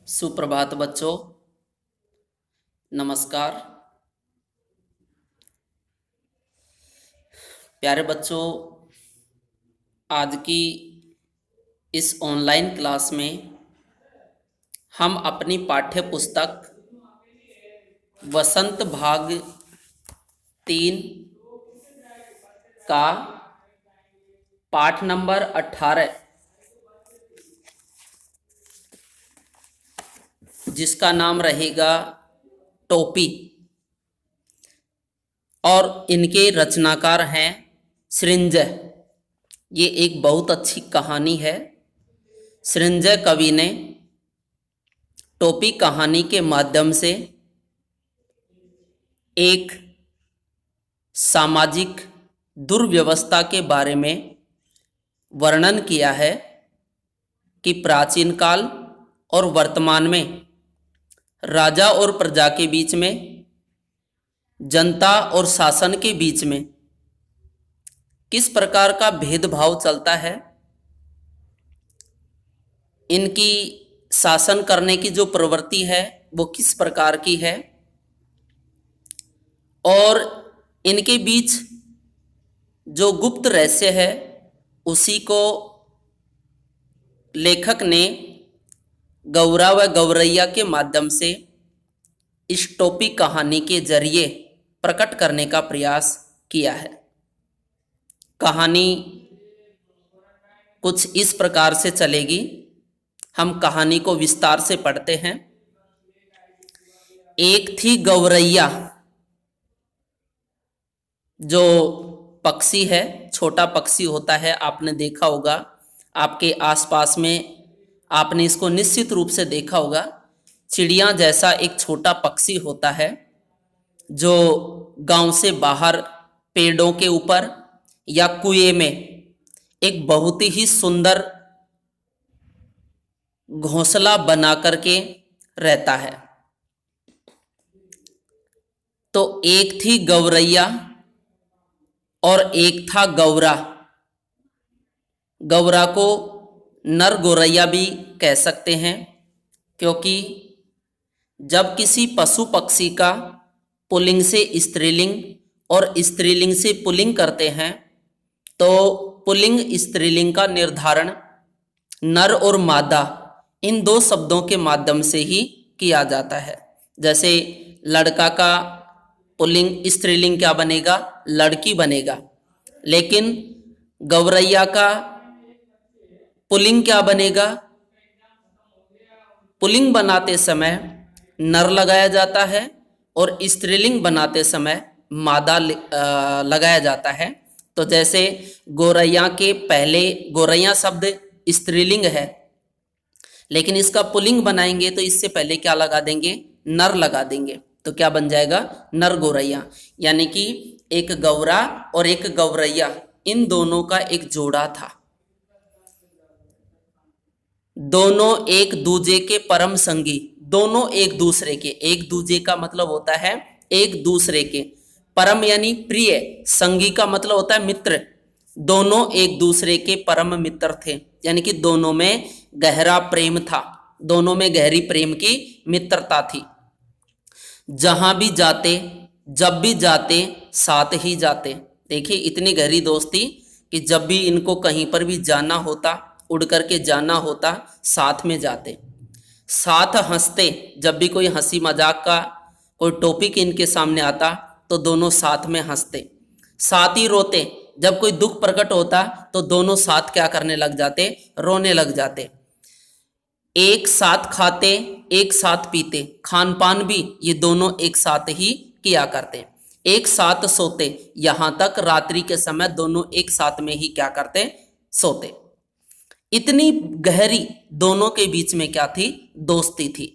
सुप्रभात बच्चों। नमस्कार। प्यारे बच्चों, आज की इस ऑनलाइन क्लास में हम अपनी पाठ्य पुस्तक वसंत भाग 3 का पाठ नंबर 18, जिसका नाम रहेगा टोपी, और इनके रचनाकार हैं सृंजय। ये एक बहुत अच्छी कहानी है। सृंजय कवि ने टोपी कहानी के माध्यम से एक सामाजिक दुर्व्यवस्था के बारे में वर्णन किया है कि प्राचीन काल और वर्तमान में राजा और प्रजा के बीच में, जनता और शासन के बीच में किस प्रकार का भेदभाव चलता है। इनकी शासन करने की जो प्रवृत्ति है वो किस प्रकार की है, और इनके बीच जो गुप्त रहस्य है उसी को लेखक ने गौरा व गौरैया के माध्यम से इस टोपी कहानी के जरिए प्रकट करने का प्रयास किया है। कहानी कुछ इस प्रकार से चलेगी। हम कहानी को विस्तार से पढ़ते हैं। एक थी गौरैया, जो पक्षी है, छोटा पक्षी होता है, आपने देखा होगा, आपके आसपास में आपने इसको निश्चित रूप से देखा होगा। चिड़िया जैसा एक छोटा पक्षी होता है जो गांव से बाहर पेड़ों के ऊपर या कुएं में एक बहुत ही सुंदर घोंसला बना करके रहता है। तो एक थी गौरैया और एक था गौरा। गौरा को नर गौरैया भी कह सकते हैं, क्योंकि जब किसी पशु पक्षी का पुल्लिंग से स्त्रीलिंग और स्त्रीलिंग से पुल्लिंग करते हैं तो पुल्लिंग स्त्रीलिंग का निर्धारण नर और मादा इन दो शब्दों के माध्यम से ही किया जाता है। जैसे लड़का का पुल्लिंग स्त्रीलिंग क्या बनेगा? लड़की बनेगा। लेकिन गौरैया का पुल्लिंग क्या बनेगा? पुल्लिंग बनाते समय नर लगाया जाता है और स्त्रीलिंग बनाते समय मादा लगाया जाता है। तो जैसे गौरैया के पहले गौरैया शब्द स्त्रीलिंग है, लेकिन इसका पुल्लिंग बनाएंगे तो इससे पहले क्या लगा देंगे? नर लगा देंगे। तो क्या बन जाएगा? नर गौरैया। यानी कि एक गौरा और एक गौरैया, इन दोनों का एक जोड़ा था। दोनों एक दूजे के परम संगी, दोनों एक दूसरे के, एक दूजे का मतलब होता है एक दूसरे के, परम यानी प्रिय, संगी का मतलब होता है मित्र। दोनों एक दूसरे के परम मित्र थे, यानी कि दोनों में गहरा प्रेम था, दोनों में गहरी प्रेम की मित्रता थी। जहां भी जाते, जब भी जाते, साथ ही जाते। देखिए इतनी गहरी दोस्ती कि जब भी इनको कहीं पर भी जाना होता, उड़ करके जाना होता, साथ में जाते। साथ हंसते, जब भी कोई हंसी मजाक का कोई टॉपिक इनके सामने आता तो दोनों साथ में हंसते। साथ ही रोते, जब कोई दुख प्रकट होता तो दोनों साथ क्या करने लग जाते? रोने लग जाते। एक साथ खाते, एक साथ पीते, खान पान भी ये दोनों एक साथ ही किया करते। एक साथ सोते, यहां तक रात्रि के समय दोनों एक साथ में ही क्या करते? सोते। इतनी गहरी दोनों के बीच में क्या थी? दोस्ती थी।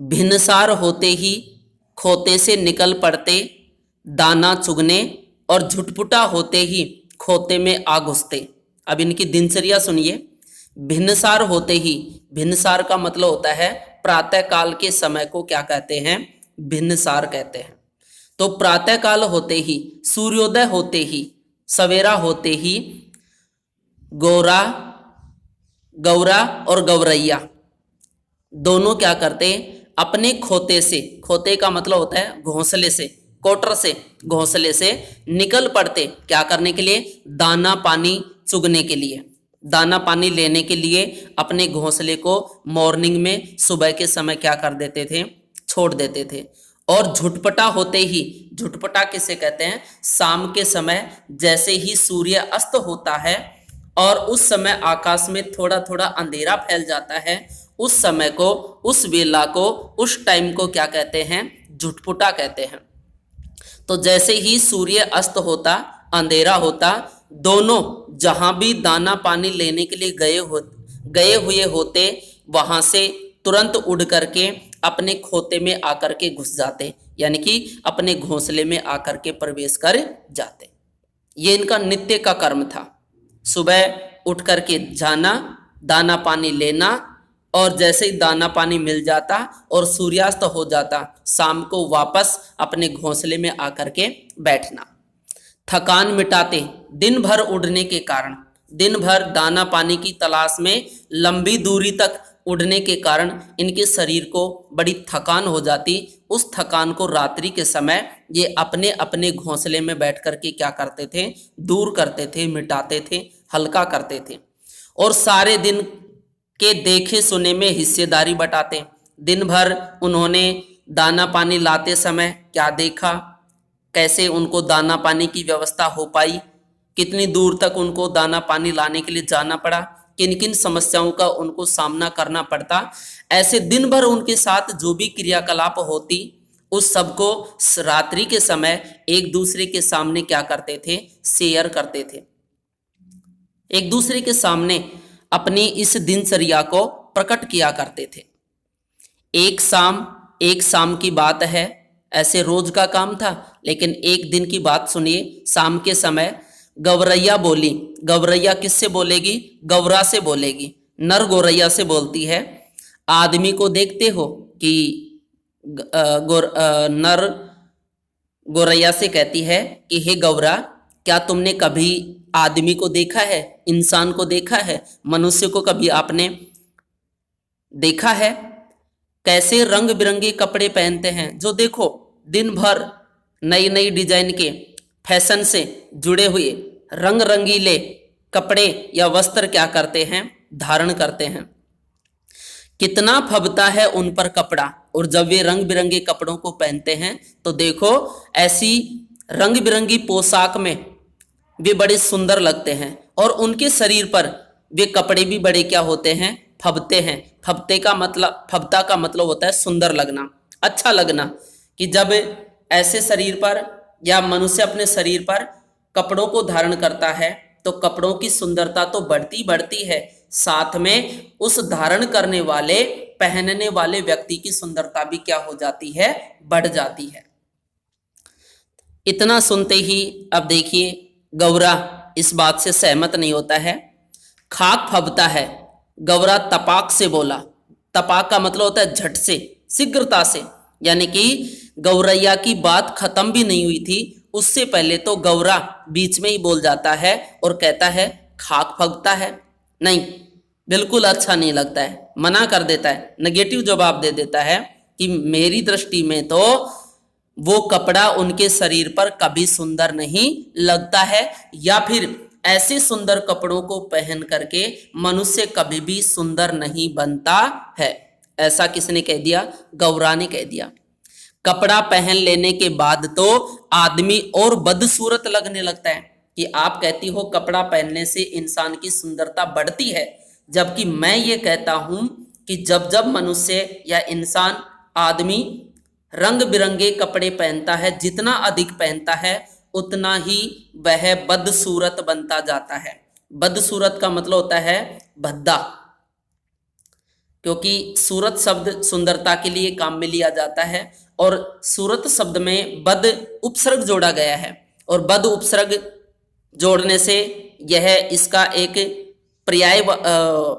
भिन्नसार होते ही खोते से निकल पड़ते दाना चुगने, और झुटपुटा होते ही खोते में आ घुसते। अब इनकी दिनचर्या सुनिए। भिन्नसार होते ही, भिन्नसार का मतलब होता है प्रातः काल के समय को क्या कहते हैं? भिन्नसार कहते हैं। तो प्रातः काल होते ही, सूर्योदय होते ही, सवेरा होते ही गौरा, गौरा और गौरैया दोनों क्या करते, अपने खोते से, खोते का मतलब होता है घोंसले से, कोटर से, घोंसले से निकल पड़ते, क्या करने के लिए, दाना पानी चुगने के लिए, दाना पानी लेने के लिए अपने घोंसले को मॉर्निंग में, सुबह के समय क्या कर देते थे, छोड़ देते थे। और झुटपटा होते ही, झुटपटा किसे कहते हैं, शाम के समय जैसे ही सूर्य अस्त होता है और उस समय आकाश में थोड़ा थोड़ा अंधेरा फैल जाता है, उस समय को, उस वेला को, उस टाइम को क्या कहते हैं, झुटपुटा कहते हैं। तो जैसे ही सूर्य अस्त होता, अंधेरा होता, दोनों जहां भी दाना पानी लेने के लिए गए हुए होते, वहां से तुरंत उड़ करके अपने खोते में आकर के घुस जाते, यानी कि अपने घोंसले में आकर के प्रवेश कर जाते। ये इनका नित्य का कर्म था, सुबह उठ करके जाना, दाना पानी लेना, और जैसे ही दाना पानी मिल जाता और सूर्यास्त हो जाता, शाम को वापस अपने घोंसले में आकर के बैठना। थकान मिटाते, दिन भर उड़ने के कारण, दिन भर दाना पानी की तलाश में लंबी दूरी तक उड़ने के कारण इनके शरीर को बड़ी थकान हो जाती। उस थकान को रात्रि के समय ये अपने अपने घोंसले में बैठ करके क्या करते थे, दूर करते थे, मिटाते थे, हल्का करते थे। और सारे दिन के देखे सुने में हिस्सेदारी बटाते। दिन भर उन्होंने दाना पानी लाते समय क्या देखा, कैसे उनको दाना पानी की व्यवस्था हो पाई, कितनी दूर तक उनको दाना पानी लाने के लिए जाना पड़ा, किन किन समस्याओं का उनको सामना करना पड़ता, ऐसे दिन भर उनके साथ जो भी क्रियाकलाप होती, उस सबको रात्रि के समय एक दूसरे के सामने क्या करते थे, शेयर करते थे। एक दूसरे के सामने अपनी इस दिनचर्या को प्रकट किया करते थे। एक शाम की बात है, ऐसे रोज का काम था, लेकिन एक दिन की बात सुनिए। शाम के समय गौरैया बोली, गौरैया किससे बोलेगी, गौरा से बोलेगी, नर गौरैया से बोलती है। आदमी को देखते हो कि नर गौरैया से कहती है कि हे गौरा, क्या तुमने कभी आदमी को देखा है, इंसान को देखा है, मनुष्य को कभी आपने देखा है? कैसे रंग बिरंगे कपड़े पहनते हैं, जो देखो दिन भर नई नई डिजाइन के फैशन से जुड़े हुए रंग रंगीले कपड़े या वस्त्र क्या करते हैं, धारण करते हैं। कितना फबता है उन पर कपड़ा, और जब वे रंग बिरंगे कपड़ों को पहनते हैं तो देखो ऐसी रंग बिरंगी पोशाक में वे बड़े सुंदर लगते हैं, और उनके शरीर पर वे कपड़े भी बड़े क्या होते हैं, फबते हैं। फबता का मतलब होता है सुंदर लगना, अच्छा लगना, कि जब ऐसे शरीर पर या मनुष्य अपने शरीर पर कपड़ों को धारण करता है तो कपड़ों की सुंदरता तो बढ़ती बढ़ती है, साथ में उस धारण करने वाले, पहनने वाले व्यक्ति की सुंदरता भी क्या हो जाती है, बढ़ जाती है। इतना सुनते ही अब देखिए गौरा इस बात से सहमत नहीं होता है। खाक फबता है, गौरा तपाक से बोला। तपाक का मतलब होता है झट से, शीघ्रता से, यानी कि गौरैया की बात खत्म भी नहीं हुई थी, उससे पहले तो गौरा बीच में ही बोल जाता है और कहता है खाक फबता है, नहीं, बिल्कुल अच्छा नहीं लगता है, मना कर देता है, नेगेटिव जवाब दे देता है कि मेरी दृष्टि में तो वो कपड़ा उनके शरीर पर कभी सुंदर नहीं लगता है, या फिर ऐसे सुंदर कपड़ों को पहन करके मनुष्य कभी भी सुंदर नहीं बनता है। ऐसा किसने कह दिया, गौरा ने कह दिया। कपड़ा पहन लेने के बाद तो आदमी और बदसूरत लगने लगता है, कि आप कहती हो कपड़ा पहनने से इंसान की सुंदरता बढ़ती है, जबकि मैं ये कहता हूं कि जब जब मनुष्य या इंसान, आदमी रंग बिरंगे कपड़े पहनता है, जितना अधिक पहनता है उतना ही वह बदसूरत बनता जाता है। बदसूरत का मतलब होता है भद्दा, क्योंकि सूरत शब्द सुंदरता के लिए काम में लिया जाता है, और सूरत शब्द में बद उपसर्ग जोड़ा गया है, और बद उपसर्ग जोड़ने से यह इसका एक पर्याय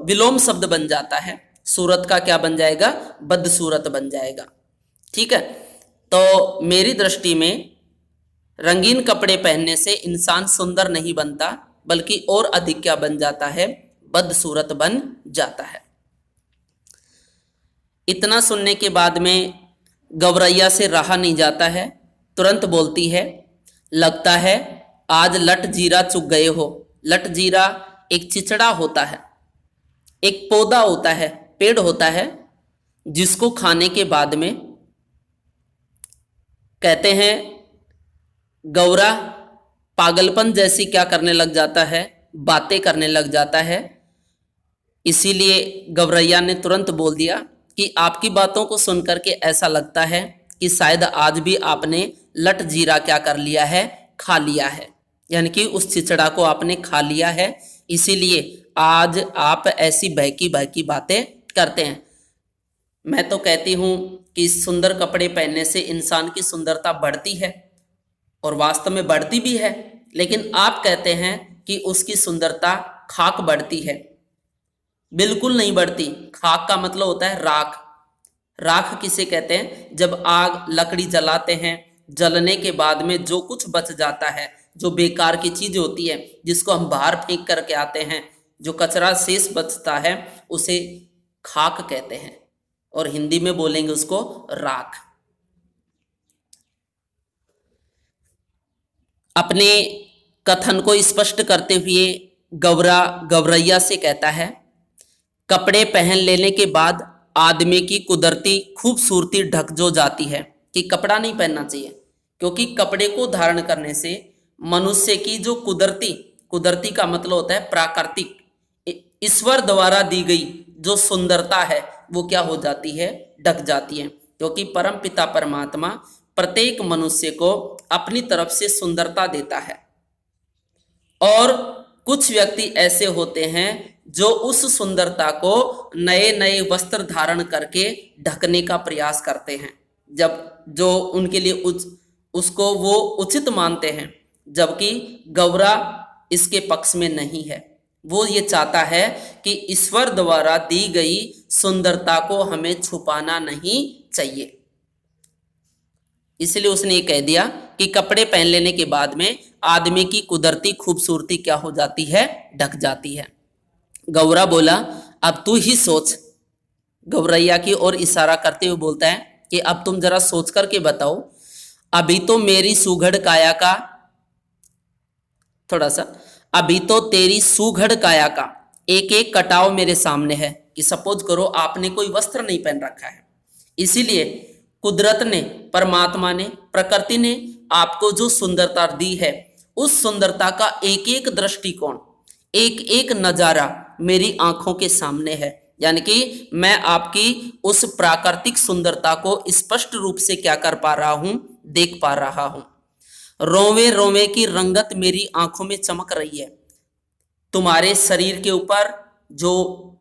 विलोम शब्द बन जाता है। सूरत का क्या बन जाएगा, बदसूरत बन जाएगा। ठीक है, तो मेरी दृष्टि में रंगीन कपड़े पहनने से इंसान सुंदर नहीं बनता, बल्कि और अधिक क्या बन जाता है, बदसूरत बन जाता है। इतना सुनने के बाद में गौरैया से रहा नहीं जाता है, तुरंत बोलती है, लगता है आज लट जीरा चुग गए हो। लट जीरा एक चिचड़ा होता है, एक पौधा होता है, पेड़ होता है, जिसको खाने के बाद में कहते हैं गौरा पागलपन जैसी क्या करने लग जाता है, बातें करने लग जाता है। इसीलिए गौरैया ने तुरंत बोल दिया कि आपकी बातों को सुनकर के ऐसा लगता है कि शायद आज भी आपने लट जीरा क्या कर लिया है, खा लिया है, यानी कि उस चिचड़ा को आपने खा लिया है, इसीलिए आज आप ऐसी बहकी बहकी बातें करते हैं। मैं तो कहती हूं कि सुंदर कपड़े पहनने से इंसान की सुंदरता बढ़ती है और वास्तव में बढ़ती भी है, लेकिन आप कहते हैं कि उसकी सुंदरता खाक बढ़ती है। बिल्कुल नहीं बढ़ती। खाक का मतलब होता है राख। राख किसे कहते हैं? जब आग लकड़ी जलाते हैं, जलने के बाद में जो कुछ बच जाता है, जो बेकार की चीज होती है, जिसको हम बाहर फेंक करके आते हैं, जो कचरा शेष बचता है, उसे खाक कहते हैं और हिंदी में बोलेंगे उसको राख। अपने कथन को स्पष्ट करते हुए गौरा गौरैया से कहता है, कपड़े पहन लेने के बाद आदमी की कुदरती खूबसूरती ढक जो जाती है, कि कपड़ा नहीं पहनना चाहिए, क्योंकि कपड़े को धारण करने से मनुष्य की जो कुदरती का मतलब होता है प्राकृतिक, ईश्वर द्वारा दी गई जो सुंदरता है वो क्या हो जाती है, ढक जाती है। क्योंकि परम पिता परमात्मा प्रत्येक मनुष्य को अपनी तरफ से सुंदरता देता है, और कुछ व्यक्ति ऐसे होते हैं जो उस सुंदरता को नए नए वस्त्र धारण करके ढकने का प्रयास करते हैं, जब जो उनके लिए उसको वो उचित मानते हैं, जबकि गौरा इसके पक्ष में नहीं है। वो ये चाहता है कि ईश्वर द्वारा दी गई सुंदरता को हमें छुपाना नहीं चाहिए। इसलिए उसने ये कह दिया कि कपड़े पहन लेने के बाद में आदमी की कुदरती खूबसूरती क्या हो जाती है, ढक जाती है। गौरा बोला, अब तू ही सोच। गौरैया की ओर इशारा करते हुए बोलता है कि अब तुम जरा सोच करके बताओ, अभी तो मेरी सुघड़ काया का अभी तो तेरी सुघड़ काया का एक एक कटाव मेरे सामने है। कि सपोज करो आपने कोई वस्त्र नहीं पहन रखा है, इसीलिए कुदरत ने, परमात्मा ने, प्रकृति ने आपको जो सुंदरता दी है, उस सुंदरता का एक एक दृष्टिकोण, एक एक नजारा मेरी आंखों के सामने है। यानी कि मैं आपकी उस प्राकृतिक सुंदरता को स्पष्ट रूप से क्या कर पा रहा हूं, देख पा रहा हूं। रोवे रोवे की रंगत मेरी आंखों में चमक रही है। तुम्हारे शरीर के ऊपर जो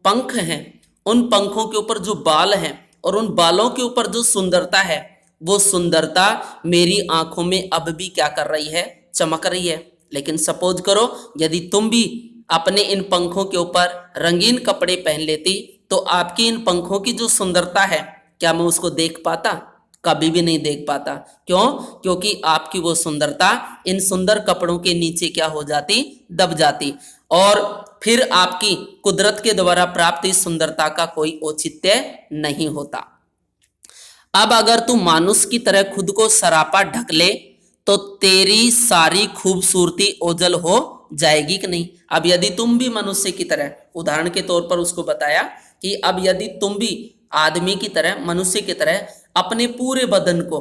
पंख हैं, उन पंखों के ऊपर जो बाल हैं, और उन बालों के ऊपर जो सुंदरता है, वो सुंदरता मेरी आंखों में अब भी क्या कर रही है, चमक रही है। लेकिन सपोज करो यदि तुम भी अपने इन पंखों के ऊपर रंगीन कपड़े पहन लेती, तो आपकी इन पंखों की जो सुंदरता है, क्या मैं उसको देख पाता? कभी भी नहीं देख पाता। क्यों? क्योंकि आपकी वो सुंदरता इन सुंदर कपड़ों के नीचे क्या हो जाती, दब जाती, और फिर आपकी कुदरत के द्वारा प्राप्त इस सुंदरता का कोई औचित्य नहीं होता। अब अगर तू मानुष की तरह खुद को सरापा ढक ले, तो तेरी सारी खूबसूरती ओझल हो जाएगी कि नहीं। अब यदि तुम भी मनुष्य की तरह, उदाहरण के तौर पर उसको बताया कि अब यदि तुम भी आदमी की तरह, मनुष्य की तरह अपने पूरे बदन को,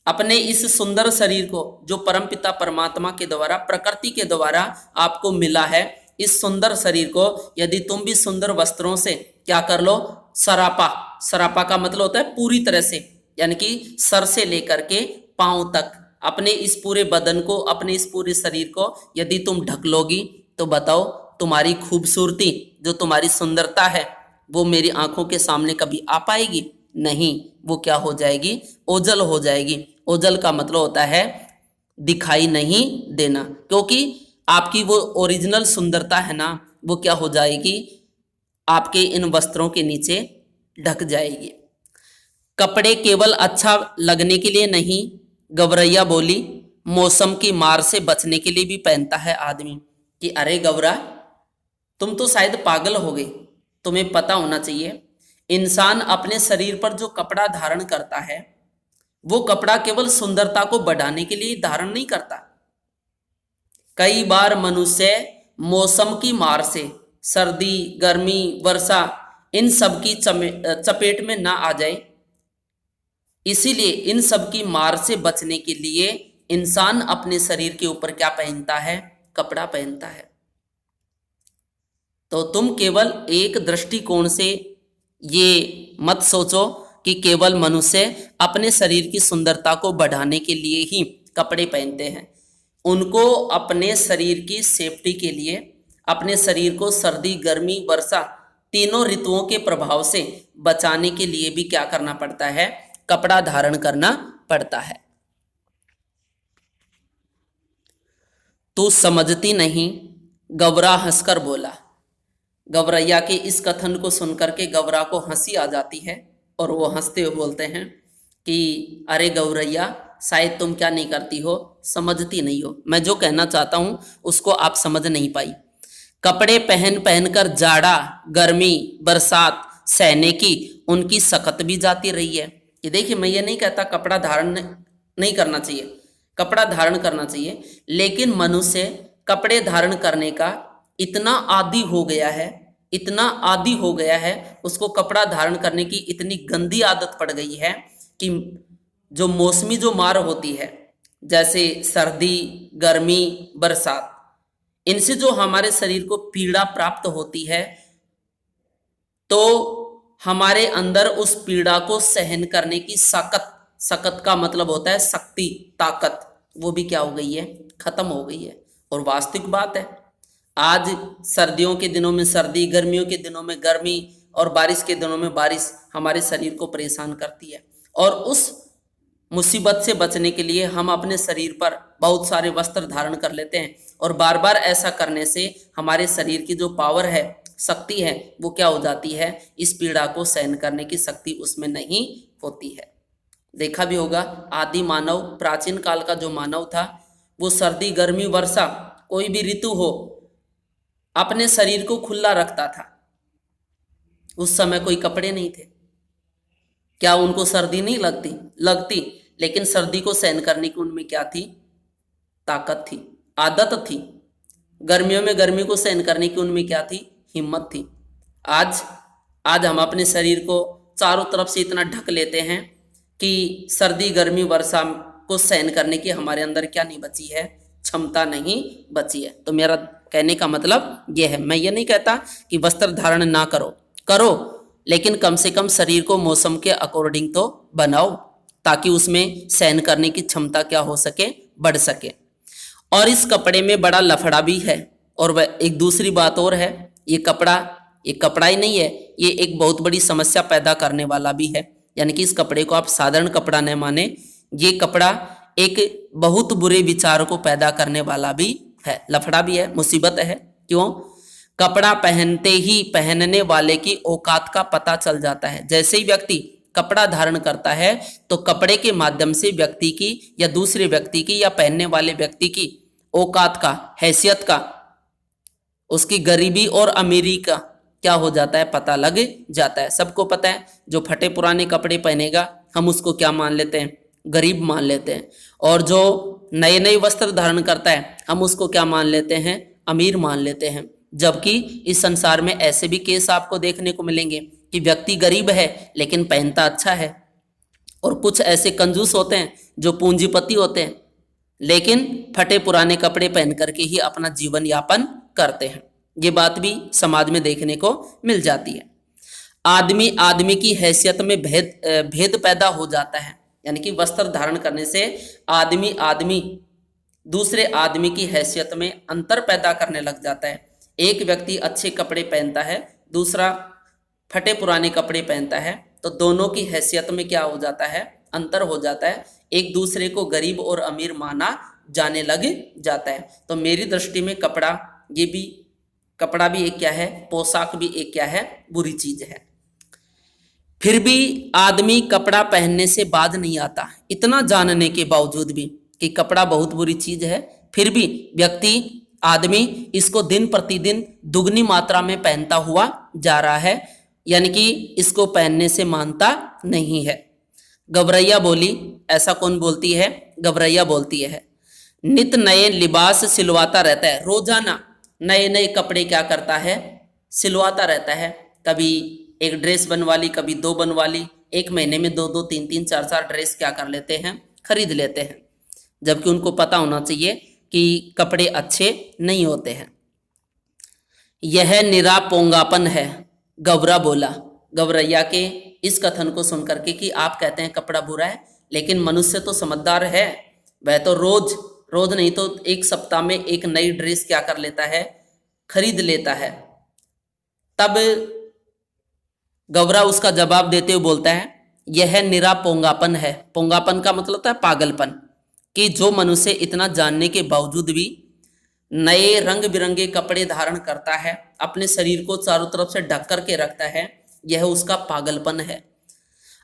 अपने इस सुंदर शरीर को, जो परमपिता परमात्मा के द्वारा, प्रकृति के द्वारा आपको मिला है, इस सुंदर शरीर को यदि तुम भी सुंदर वस्त्रों से क्या कर लो, सरापा का मतलब होता है पूरी तरह से, यानी कि सर से लेकर के पांव तक अपने इस पूरे बदन को, अपने इस पूरे शरीर को यदि तुम ढक लोगी, तो बताओ तुम्हारी खूबसूरती, जो तुम्हारी सुंदरता है, वो मेरी आंखों के सामने कभी आ पाएगी? नहीं, वो क्या हो जाएगी, ओझल हो जाएगी। ओझल का मतलब होता है दिखाई नहीं देना, क्योंकि आपकी वो ओरिजिनल सुंदरता है ना, वो क्या हो जाएगी, आपके इन वस्त्रों के नीचे ढक जाएगी। कपड़े केवल अच्छा लगने के लिए नहीं, गौरैया बोली, मौसम की मार से बचने के लिए भी पहनता है आदमी। कि अरे गौरा, तुम तो शायद पागल हो गई, तुम्हें पता होना चाहिए इंसान अपने शरीर पर जो कपड़ा धारण करता है वो कपड़ा केवल सुंदरता को बढ़ाने के लिए धारण नहीं करता। कई बार मनुष्य मौसम की मार से, सर्दी, गर्मी, वर्षा, इन सब की चपेट में ना आ जाए, इसीलिए इन सब की मार से बचने के लिए इंसान अपने शरीर के ऊपर क्या पहनता है? कपड़ा पहनता है। तो तुम केवल एक दृष्टिकोण से ये मत सोचो कि केवल मनुष्य अपने शरीर की सुंदरता को बढ़ाने के लिए ही कपड़े पहनते हैं। उनको अपने शरीर की सेफ्टी के लिए, अपने शरीर को सर्दी, गर्मी, वर्षा तीनों ऋतुओं के प्रभाव से बचाने के लिए भी क्या करना पड़ता है? कपड़ा धारण करना पड़ता है। तू समझती नहीं, गौरा हंसकर बोला। गौरैया के इस कथन को सुनकर के गौरा को हंसी आ जाती है और वो हंसते हुए बोलते हैं कि अरे गौरैया, शायद तुम क्या नहीं करती हो, समझती नहीं हो। मैं जो कहना चाहता हूं उसको आप समझ नहीं पाई। कपड़े पहन पहन कर जाड़ा, गर्मी, बरसात सहने की उनकी सकत भी जाती रही है। कि देखिए, मैं ये नहीं कहता कपड़ा धारण नहीं करना चाहिए, कपड़ा धारण करना चाहिए, लेकिन मनुष्य कपड़े धारण करने का इतना आदी हो गया है, इतना आदी हो गया है, उसको कपड़ा धारण करने की इतनी गंदी आदत पड़ गई है कि जो मौसमी जो मार होती है, जैसे सर्दी, गर्मी, बरसात, इनसे जो हमारे शरीर को पीड़ा प्राप्त होती है, तो हमारे अंदर उस पीड़ा को सहन करने की सकत, सकत का मतलब होता है शक्ति, ताकत, वो भी क्या हो गई है? खत्म हो गई है। और वास्तविक बात है, आज सर्दियों के दिनों में सर्दी, गर्मियों के दिनों में गर्मी और बारिश के दिनों में बारिश हमारे शरीर को परेशान करती है। और उस मुसीबत से बचने के लिए हम अपने शरीर पर बहुत सारे वस्त्र धारण कर लेते हैं, और बार बार ऐसा करने से हमारे शरीर की जो पावर है, शक्ति है, वो क्या हो जाती है? इस पीड़ा को सहन करने की शक्ति उसमें नहीं होती है। देखा भी होगा, आदि मानव, प्राचीन काल का जो मानव था, वो सर्दी, गर्मी, वर्षा, कोई भी ऋतु हो, अपने शरीर को खुला रखता था। उस समय कोई कपड़े नहीं थे। क्या उनको सर्दी नहीं लगती, लेकिन सर्दी को सहन करने की उनमें क्या थी? ताकत थी, आदत थी। गर्मियों में गर्मी को सहन करने की उनमें क्या थी? हिम्मत थी। आज हम अपने शरीर को चारों तरफ से इतना ढक लेते हैं कि सर्दी, गर्मी, वर्षा को सहन करने की हमारे अंदर क्या नहीं बची है? क्षमता नहीं बची है। तो मेरा कहने का मतलब यह है, मैं ये नहीं कहता कि वस्त्र धारण ना करो, लेकिन कम से कम शरीर को मौसम के अकॉर्डिंग तो बनाओ, ताकि उसमें सहन करने की क्षमता क्या हो सके? बढ़ सके। और इस कपड़े में बड़ा लफड़ा भी है। और वह एक दूसरी बात और है, ये कपड़ा ही नहीं है, ये एक बहुत बड़ी समस्या पैदा करने वाला भी है। यानी कि इस कपड़े को आप साधारण कपड़ा न माने, ये कपड़ा एक बहुत बुरे विचार को पैदा करने वाला भी है, लफड़ा भी है, मुसीबत है। क्यों? कपड़ा पहनते ही पहनने वाले की औकात का पता चल जाता है। जैसे ही व्यक्ति कपड़ा धारण करता है, तो कपड़े के माध्यम से व्यक्ति की या दूसरे व्यक्ति की या पहनने वाले व्यक्ति की औकात का, हैसियत का, उसकी गरीबी और अमीरी का क्या हो जाता है? पता लग जाता है। सबको पता है, जो फटे पुराने कपड़े पहनेगा हम उसको क्या मान लेते हैं? गरीब मान लेते हैं। और जो नए नए वस्त्र धारण करता है हम उसको क्या मान लेते हैं? अमीर मान लेते हैं। जबकि इस संसार में ऐसे भी केस आपको देखने को मिलेंगे कि व्यक्ति गरीब है लेकिन पहनता अच्छा है, और कुछ ऐसे कंजूस होते हैं जो पूंजीपति होते हैं, लेकिन फटे पुराने कपड़े पहन करके ही अपना जीवन यापन करते हैं। ये बात भी समाज में देखने को मिल जाती है। आदमी की हैसियत में भेद पैदा हो जाता है। यानी कि वस्त्र धारण करने से आदमी दूसरे आदमी की हैसियत में अंतर पैदा करने लग जाता है। एक व्यक्ति अच्छे कपड़े पहनता है, दूसरा फटे पुराने कपड़े पहनता है, तो दोनों की हैसियत में क्या हो जाता है? अंतर हो जाता है। एक दूसरे को गरीब और अमीर माना जाने लग जाता है। तो मेरी दृष्टि में कपड़ा भी एक क्या है? पोशाक भी एक क्या है? बुरी चीज है। फिर भी आदमी कपड़ा पहनने से बाज नहीं आता। इतना जानने के बावजूद भी कि कपड़ा बहुत बुरी चीज है, फिर भी आदमी इसको दिन प्रतिदिन दुगनी मात्रा में पहनता हुआ जा रहा है। यानी कि इसको पहनने से मानता नहीं है। गवरैया बोली, ऐसा कौन बोलती है? गवरैया बोलती है। नित नए लिबास सिलवाता रहता है, रोजाना नए नए कपड़े क्या करता है? सिलवाता रहता है। कभी एक ड्रेस बनवा ली, कभी दो बनवा ली, एक महीने में दो दो तीन तीन चार चार ड्रेस क्या कर लेते हैं? खरीद लेते हैं, जबकि उनको पता होना चाहिए कि कपड़े अच्छे नहीं होते हैं। यह निरा पोंगापन है, गवरा बोला। गवरैया के इस कथन को सुनकर के कि आप कहते हैं कपड़ा बुरा है, लेकिन मनुष्य तो समझदार है, वह तो रोज रोज नहीं तो एक सप्ताह में एक नई ड्रेस क्या कर लेता है? खरीद लेता है। तब गवरा उसका जवाब देते हुए बोलता है, यह निरा पोंगापन है। पोंगापन का मतलब होता है पागलपन, कि जो मनुष्य इतना जानने के बावजूद भी नए रंग बिरंगे कपड़े धारण करता है, अपने शरीर को चारों तरफ से ढक करके रखता है, यह उसका पागलपन है।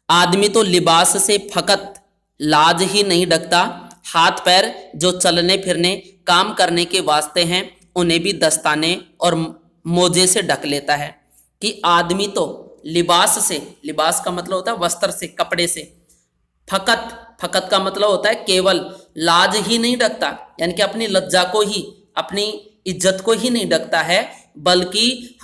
आदमी तो लिबास से फकत लाज ही नहीं ढकता, हाथ पैर जो चलने फिरने काम करने के वास्ते हैं उन्हें भी दस्ताने और मोजे से ढक लेता है। कि आदमी तो लिबास से, लिबास का मतलब होता है वस्त्र से, कपड़े से, फकत, फकत का मतलब होता है केवल, लाज ही नहीं ढकता, यानी कि अपनी लज्जा को ही, अपनी इज्जत को ही नहीं ढकता है, बल्कि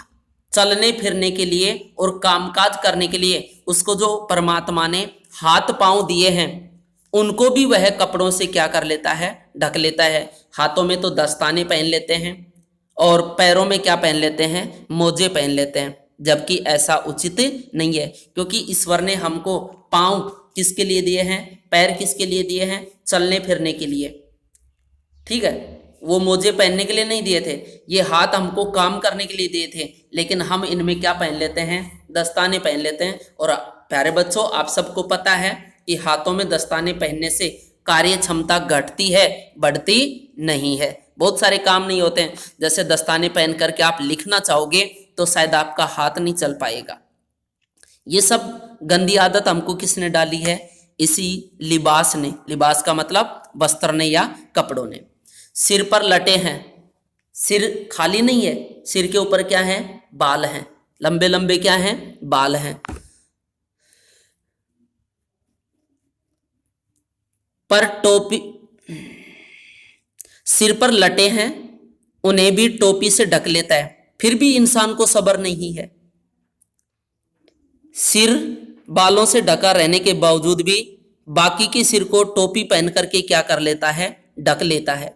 चलने फिरने के लिए और कामकाज करने के लिए उसको जो परमात्मा ने हाथ पांव दिए हैं उनको भी वह कपड़ों से क्या कर लेता है? ढक लेता है। हाथों में तो दस्ताने पहन लेते हैं और पैरों में क्या पहन लेते हैं? मोजे पहन लेते हैं, जबकि ऐसा उचित नहीं है, क्योंकि ईश्वर ने हमको पांव किसके लिए दिए हैं? पैर किसके लिए दिए हैं? चलने फिरने के लिए, ठीक है। वो मोजे पहनने के लिए नहीं दिए थे, ये हाथ हमको काम करने के लिए दिए थे, लेकिन हम इनमें क्या पहन लेते हैं? दस्ताने पहन लेते हैं। और प्यारे बच्चों, आप सबको पता है कि हाथों में दस्ताने पहनने से कार्य क्षमता घटती है, बढ़ती नहीं है। बहुत सारे काम नहीं होते हैं, जैसे दस्ताने पहन करके आप लिखना चाहोगे तो शायद आपका हाथ नहीं चल पाएगा। ये सब गंदी आदत हमको किसने डाली है? इसी लिबास ने, लिबास का मतलब वस्त्र ने या कपड़ों ने। सिर पर लटे हैं, सिर खाली नहीं है, सिर के ऊपर क्या है? बाल हैं, लंबे लंबे क्या हैं? बाल हैं। पर टोपी, सिर पर लटे हैं, उन्हें भी टोपी से ढक लेता है, फिर भी इंसान को सब्र नहीं है। सिर बालों से ढका रहने के बावजूद भी बाकी के सिर को टोपी पहन करके क्या कर लेता है? ढक लेता है।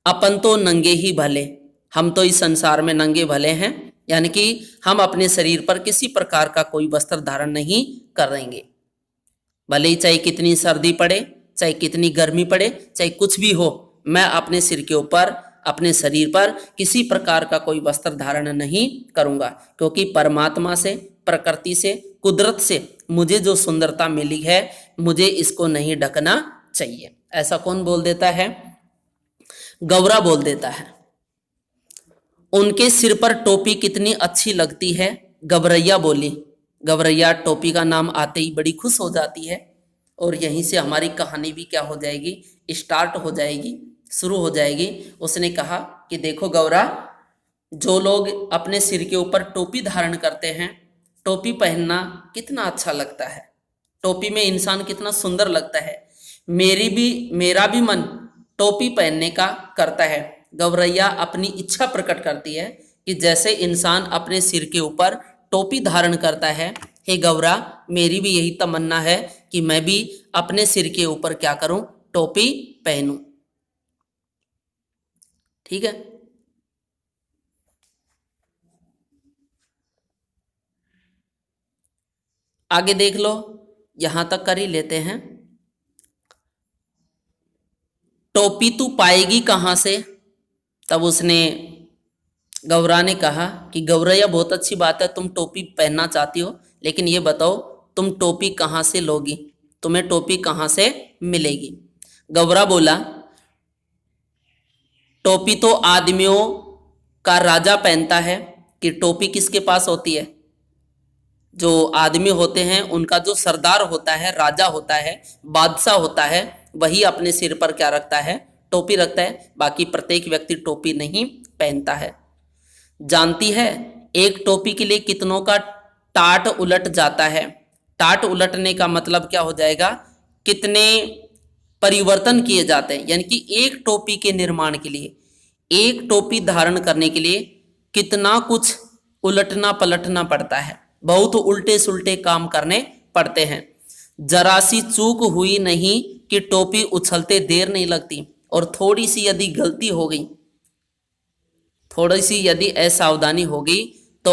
अपन तो नंगे ही भले, हम तो इस संसार में नंगे भले हैं, यानी कि हम अपने शरीर पर किसी प्रकार का कोई वस्त्र धारण नहीं करेंगे, भले ही चाहे कितनी सर्दी पड़े, चाहे कितनी गर्मी पड़े, चाहे कुछ भी हो, मैं अपने सिर के ऊपर, अपने शरीर पर किसी प्रकार का कोई वस्त्र धारण नहीं करूंगा, क्योंकि परमात्मा से, प्रकृति से, कुदरत से मुझे जो सुंदरता मिली है, मुझे इसको नहीं ढकना चाहिए। ऐसा कौन बोल देता है? गौरा बोल देता है। उनके सिर पर टोपी कितनी अच्छी लगती है, गवरैया बोली। गवरैया टोपी का नाम आते ही बड़ी खुश हो जाती है, और यहीं से हमारी कहानी भी क्या हो जाएगी? स्टार्ट हो जाएगी, शुरू हो जाएगी। उसने कहा कि देखो गौरा, जो लोग अपने सिर के ऊपर टोपी धारण करते हैं, टोपी पहनना कितना अच्छा लगता है, टोपी में इंसान कितना सुंदर लगता है, मेरा भी मन टोपी पहनने का करता है। गौरैया अपनी इच्छा प्रकट करती है कि जैसे इंसान अपने सिर के ऊपर टोपी धारण करता है, हे गौरा, मेरी भी यही तमन्ना है कि मैं भी अपने सिर के ऊपर क्या करूं? टोपी पहनूं। ठीक है, आगे देख लो, यहां तक कर ही लेते हैं। टोपी तू पाएगी कहां से? तब उसने, गौरा ने कहा कि गौरैया, बहुत अच्छी बात है, तुम टोपी पहनना चाहती हो, लेकिन ये बताओ तुम टोपी कहां से लोगी, तुम्हें टोपी कहां से मिलेगी? गौरा बोला, टोपी तो आदमियों का राजा पहनता है। कि टोपी किसके पास होती है? जो आदमी होते हैं उनका जो सरदार होता है, राजा होता है, बादशाह होता है, वही अपने सिर पर क्या रखता है? टोपी रखता है। बाकी प्रत्येक व्यक्ति टोपी नहीं पहनता है। जानती है एक टोपी के लिए कितनों का टाट उलट जाता है। टाट उलटने का मतलब क्या हो जाएगा, कितने परिवर्तन किए जाते हैं, यानी कि एक टोपी के निर्माण के लिए, एक टोपी धारण करने के लिए कितना कुछ उलटना पलटना पड़ता है, बहुत उल्टे सुलटे काम करने पड़ते हैं। जरा सी चूक हुई नहीं कि टोपी उछलते देर नहीं लगती, और थोड़ी सी यदि गलती हो गई, थोड़ी सी यदि असावधानी होगी तो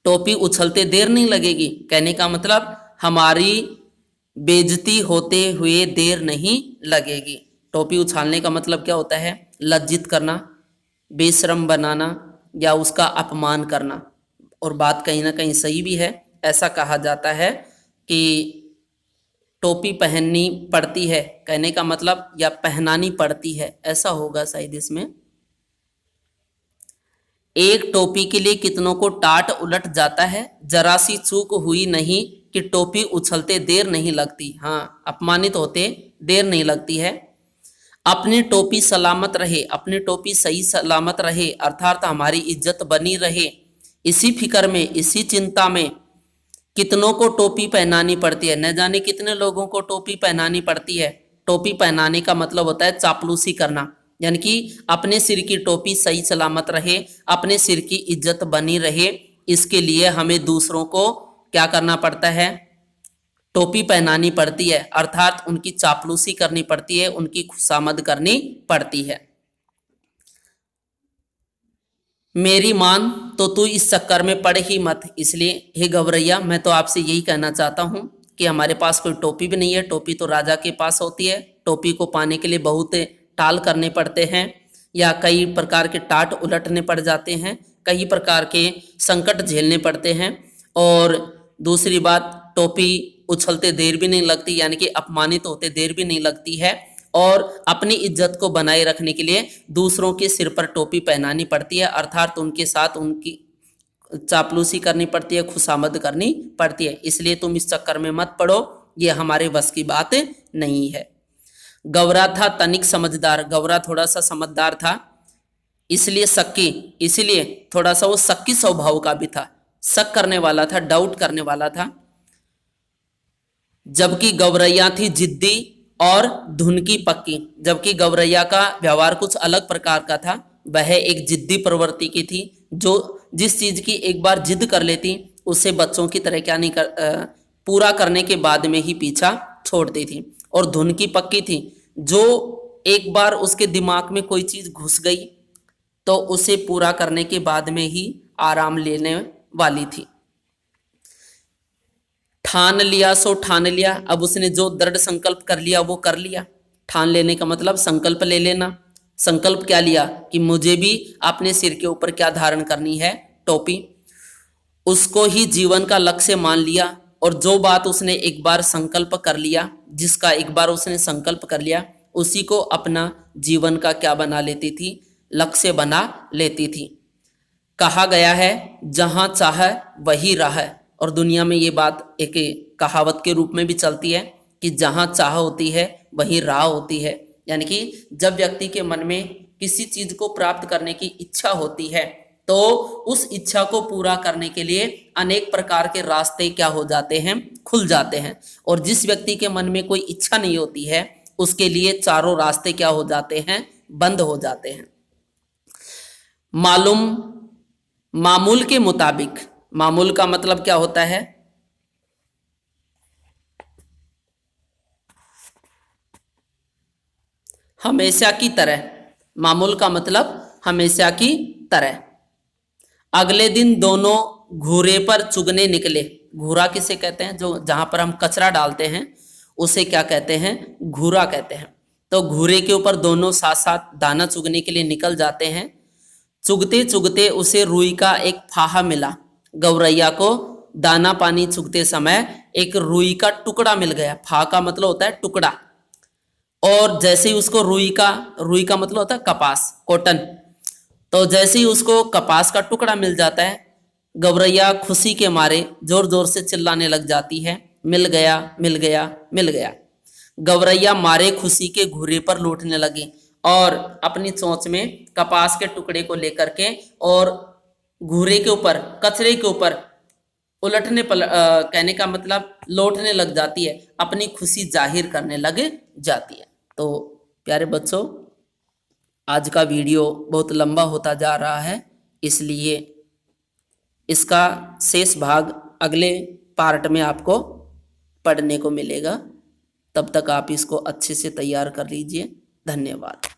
टोपी उछलते देर नहीं लगेगी। कहने का मतलब हमारी बेइज्जती होते हुए देर नहीं लगेगी। टोपी उछालने का मतलब क्या होता है, लज्जित करना, बेशरम बनाना या उसका अपमान करना। और बात कहीं ना कहीं सही भी है। ऐसा कहा जाता है कि टोपी पहननी पड़ती है, कहने का मतलब या पहनानी पड़ती है, ऐसा होगा शायद इसमें। एक टोपी के लिए कितनों को टाट उलट जाता है, जरा सी चूक हुई नहीं कि टोपी उछलते देर नहीं लगती। हाँ, अपमानित होते देर नहीं लगती है। अपनी टोपी सलामत रहे, अपनी टोपी सही सलामत रहे, अर्थात हमारी इज्जत बनी रहे, इसी फिक्र में, इसी चिंता में कितनों को टोपी पहनानी पड़ती है। न जाने कितने लोगों को टोपी पहनानी पड़ती है। टोपी पहनाने का मतलब होता है चापलूसी करना, यानी कि अपने सिर की टोपी सही सलामत रहे, अपने सिर की इज्जत बनी रहे, इसके लिए हमें दूसरों को क्या करना पड़ता है, टोपी पहनानी पड़ती है, अर्थात उनकी चापलूसी करनी पड़ती है, उनकी खुशामद करनी पड़ती है। मेरी मान तो तू इस चक्कर में पड़ ही मत। इसलिए हे गौरैया, मैं तो आपसे यही कहना चाहता हूं कि हमारे पास कोई टोपी भी नहीं है। टोपी तो राजा के पास होती है। टोपी को पाने के लिए बहुत टाल करने पड़ते हैं, या कई प्रकार के टाट उलटने पड़ जाते हैं, कई प्रकार के संकट झेलने पड़ते हैं। और दूसरी बात, टोपी उछलते देर भी नहीं लगती, यानी कि अपमानित होते देर भी नहीं लगती है। और अपनी इज्जत को बनाए रखने के लिए दूसरों के सिर पर टोपी पहनानी पड़ती है, अर्थात उनके साथ उनकी चापलूसी करनी पड़ती है, खुशामद करनी पड़ती है। इसलिए तुम इस चक्कर में मत पड़ो, ये हमारे बस की बात नहीं है। गौरा था तनिक समझदार, गौरा थोड़ा सा समझदार था, इसलिए सक्की, इसलिए थोड़ा सा वो सक्की स्वभाव का भी था, शक करने वाला था, डाउट करने वाला था। जबकि गौरैया थी जिद्दी और धुन की पक्की। जबकि गौरैया का व्यवहार कुछ अलग प्रकार का था, वह एक जिद्दी प्रवृत्ति की थी, जो जिस चीज की एक बार जिद कर लेती उसे बच्चों की तरह क्या नहीं पूरा करने के बाद में ही पीछा छोड़ती थी। और धुन की पक्की थी, जो एक बार उसके दिमाग में कोई चीज घुस गई तो उसे पूरा करने के बाद में ही आराम लेने वाली थी। ठान लिया सो ठान लिया, अब उसने जो दृढ़ संकल्प कर लिया वो कर लिया। ठान लेने का मतलब संकल्प ले लेना। संकल्प क्या लिया कि मुझे भी अपने सिर के ऊपर क्या धारण करनी है, टोपी। उसको ही जीवन का लक्ष्य मान लिया। और जो बात उसने एक बार संकल्प कर लिया, जिसका एक बार उसने संकल्प कर लिया, उसी को अपना जीवन का क्या बना लेती थी, लक्ष्य बना लेती थी। कहा गया है जहां चाह वही राह। और दुनिया में ये बात एक कहावत के रूप में भी चलती है कि जहां चाह होती है वही राह होती है। यानी कि जब व्यक्ति के मन में किसी चीज को प्राप्त करने की इच्छा होती है तो उस इच्छा को पूरा करने के लिए अनेक प्रकार के रास्ते क्या हो जाते हैं, खुल जाते हैं। और जिस व्यक्ति के मन में कोई इच्छा नहीं होती है उसके लिए चारों रास्ते क्या हो जाते हैं, बंद हो जाते हैं। मामूल के मुताबिक, मामूल का मतलब क्या होता है, हमेशा की तरह। मामूल का मतलब हमेशा की तरह। अगले दिन दोनों घूरे पर चुगने निकले। घूरा किसे कहते हैं, जो जहां पर हम कचरा डालते हैं उसे क्या कहते हैं, घूरा कहते हैं। तो घूरे के ऊपर दोनों साथ साथ दाना चुगने के लिए निकल जाते हैं। चुगते चुगते उसे रुई का एक फाहा मिला। गौरैया को दाना पानी चुगते समय एक रुई का टुकड़ा मिल गया। फा का मतलब होता है टुकड़ा। और जैसे ही उसको रुई का मतलब होता है कपास, कॉटन। तो जैसे ही उसको कपास का टुकड़ा मिल जाता है, गौरैया खुशी के मारे जोर जोर से चिल्लाने लग जाती है, मिल गया मिल गया मिल गया। गौरैया मारे खुशी के घूरे पर लौटने लगी और अपनी चोंच में कपास के टुकड़े को लेकर के और घूरे के ऊपर, कचरे के ऊपर कहने का मतलब लौटने लग जाती है, अपनी खुशी जाहिर करने लग जाती है। तो प्यारे बच्चों, आज का वीडियो बहुत लंबा होता जा रहा है, इसलिए इसका शेष भाग अगले पार्ट में आपको पढ़ने को मिलेगा। तब तक आप इसको अच्छे से तैयार कर लीजिए। धन्यवाद।